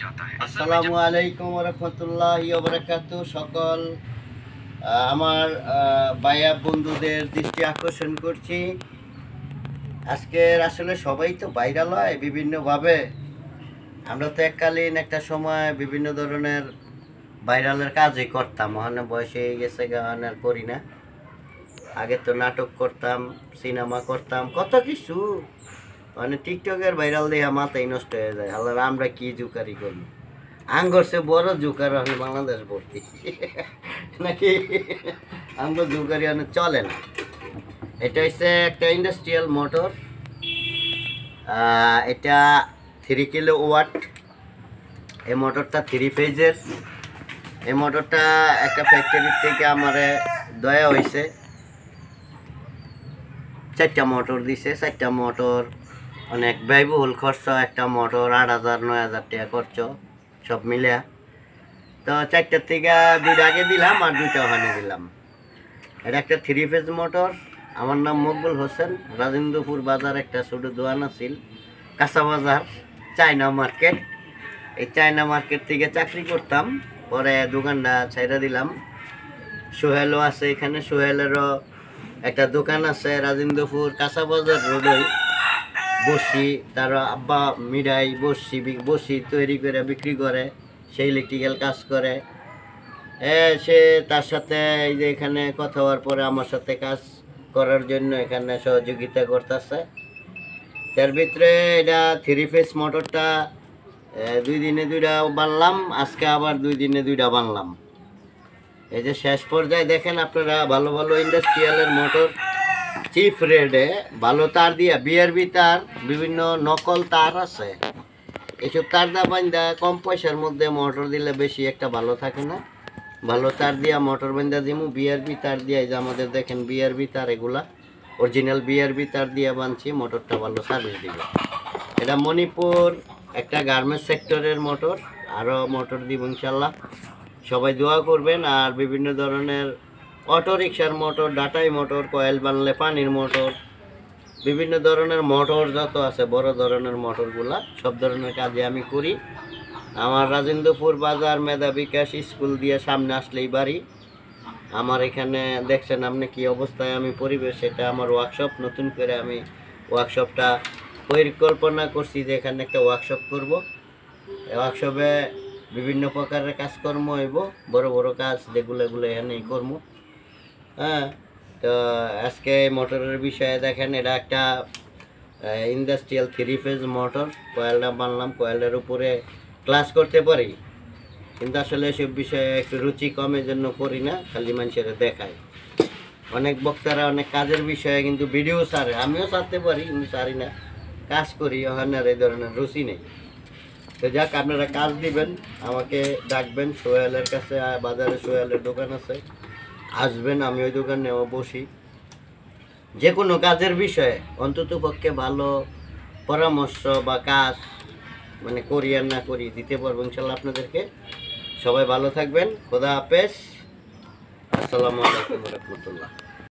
আসসালামু আলাইকুম ওয়া রাহমাতুল্লাহি ওয়া বারাকাতুহু। সকল আমার ভাইয়া বন্ধুদের দৃষ্টি আকর্ষণ করছি। আজকের আসলে সবাই তো ভাইরাল হয় বিভিন্নভাবে। আমরা তো এককালীন একটা সময় বিভিন্ন ধরনের ভাইরালের কাজই করতাম। ওখানে বয়স হয়ে গেছে, গান আর করি না। আগে তো নাটক করতাম, সিনেমা করতাম, কত কিছু। মানে টিকটকের ভাইরাল দিয়ে মাথায় নষ্ট হয়ে যায়। আল্লাহ, আমরা কি জুকারি করবো? আঙ্গরছে বড় জুকার হলে বাংলাদেশ ভর্তি নাকি? আঙ্গ জুকারি অনেক চলে না। এটা হচ্ছে একটা ইন্ডাস্ট্রিয়াল মোটর। এটা 3 কিলো ওয়াট। এই মোটরটা 3 ফেজের। এই মোটরটা একটা ফ্যাক্টরি থেকে আমারে দেয়া হয়েছে। 4টা মোটর দিছে। 4টা মোটর অনেক ব্যয়বহুল খরচ। একটা মোটর 8,000-9,000 টাকা খরচ সব মিলে। তো 4টার থেকে 2টা আগে দিলাম আর 2টা ওখানে দিলাম। এটা একটা 3 ফেজ মোটর। আমার নাম মকবুল হোসেন। রাজেন্দ্রপুর বাজার একটা ছোট দোকান আছিল, কাঁচা বাজার, চায়না মার্কেট। এই চায়না মার্কেট থেকে চাকরি করতাম, পরে দোকানটা ছাইড়া দিলাম। সোহেলও আছে এখানে। সোহেলেরও একটা দোকান আছে রাজেন্দ্রপুর কাঁচা বাজার রোডই। বসি, তার আব্বা মিরাই বসি তৈরি করে বিক্রি করে। সে ইলেকট্রিক্যাল কাজ করে। সে তার সাথে এই যে এখানে কথা হওয়ার পরে আমার সাথে কাজ করার জন্য এখানে সহযোগিতা করতেছে। তার ভিতরে এটা 3 ফেজ মোটরটা 2 দিনে 2টা বানলাম। আজকে আবার 2 দিনে 2টা বানলাম। এই যে শেষ পর্যায়ে দেখেন আপনারা, ভালো ভালো ইন্ডাস্ট্রিয়ালের মোটর চিপ রেটে ভালো তার দিয়া, বিআরবি তার, বিভিন্ন নকল তার আছে। এইসব তার দা বান্ধা কম পয়সার মধ্যে মোটর দিলে বেশি একটা ভালো থাকে না। ভালো তার দিয়া মোটর বান্ধা দিমু। বিআরবি তার দিয়া, এই যে আমাদের দেখেন বিআরবি তার, এগুলা অরিজিনাল বিআরবি তার দিয়া বানছি। মোটরটা ভালো সার্ভিস দিবে। এটা মণিপুর একটা গার্মেন্টস সেক্টরের মোটর। আরও মোটর দিব ইনশাল্লাহ। সবাই দোয়া করবেন। আর বিভিন্ন ধরনের অটো রিক্সার মোটর, ডাটাই মোটর, কয়েল বানলে পানির মোটর, বিভিন্ন ধরনের মোটর যত আছে, বড় ধরনের মোটরগুলা সব ধরনের কাজে আমি করি। আমার রাজেন্দ্রপুর বাজার মেধা বিকাশ স্কুল দিয়ে সামনে আসলেই বাড়ি। আমার এখানে দেখছেন আপনি কি অবস্থায় আমি পরিবেশ। এটা আমার ওয়ার্কশপ। নতুন করে আমি ওয়ার্কশপটা পরিকল্পনা করছি যে এখানে একটা ওয়ার্কশপ করব। এই ওয়ার্কশপে বিভিন্ন প্রকারের কাজকর্ম হইব, বড় বড় কাজ যেগুলো এখানেই করবো। হ্যাঁ, তো আজকে মোটরের বিষয়ে দেখেন, এটা একটা ইন্ডাস্ট্রিয়াল 3 ফেজ মোটর। কয়েলটা বানলাম। কয়েলটার উপরে ক্লাস করতে পারি, কিন্তু আসলে এসব বিষয়ে একটু রুচি কমের জন্য করি না, খালি মানুষের দেখায়। অনেক বক্তারা অনেক কাজের বিষয়ে কিন্তু ভিডিও ছাড়ে, আমিও ছাড়তে পারি কিন্তু ছাড়ি না, কাজ করি। ওখানে আর এই ধরনের রুচি নেই। তো যাক, আপনারা কাজ দিবেন, আমাকে ডাকবেন। সোহেলের কাছে বাজারে সোহেলের দোকান আছে, আসবেন। আমি ওই দোকানে বসি। যে কোনো কাজের বিষয়ে অন্তত পক্ষে ভালো পরামর্শ বা কাজ, মানে করি আর না করি, দিতে পারবো ইনশাল্লাহ আপনাদেরকে। সবাই ভালো থাকবেন। খোদা হাফেজ। আসসালামু আলাইকুম ওয়া রাহমাতুল্লাহ।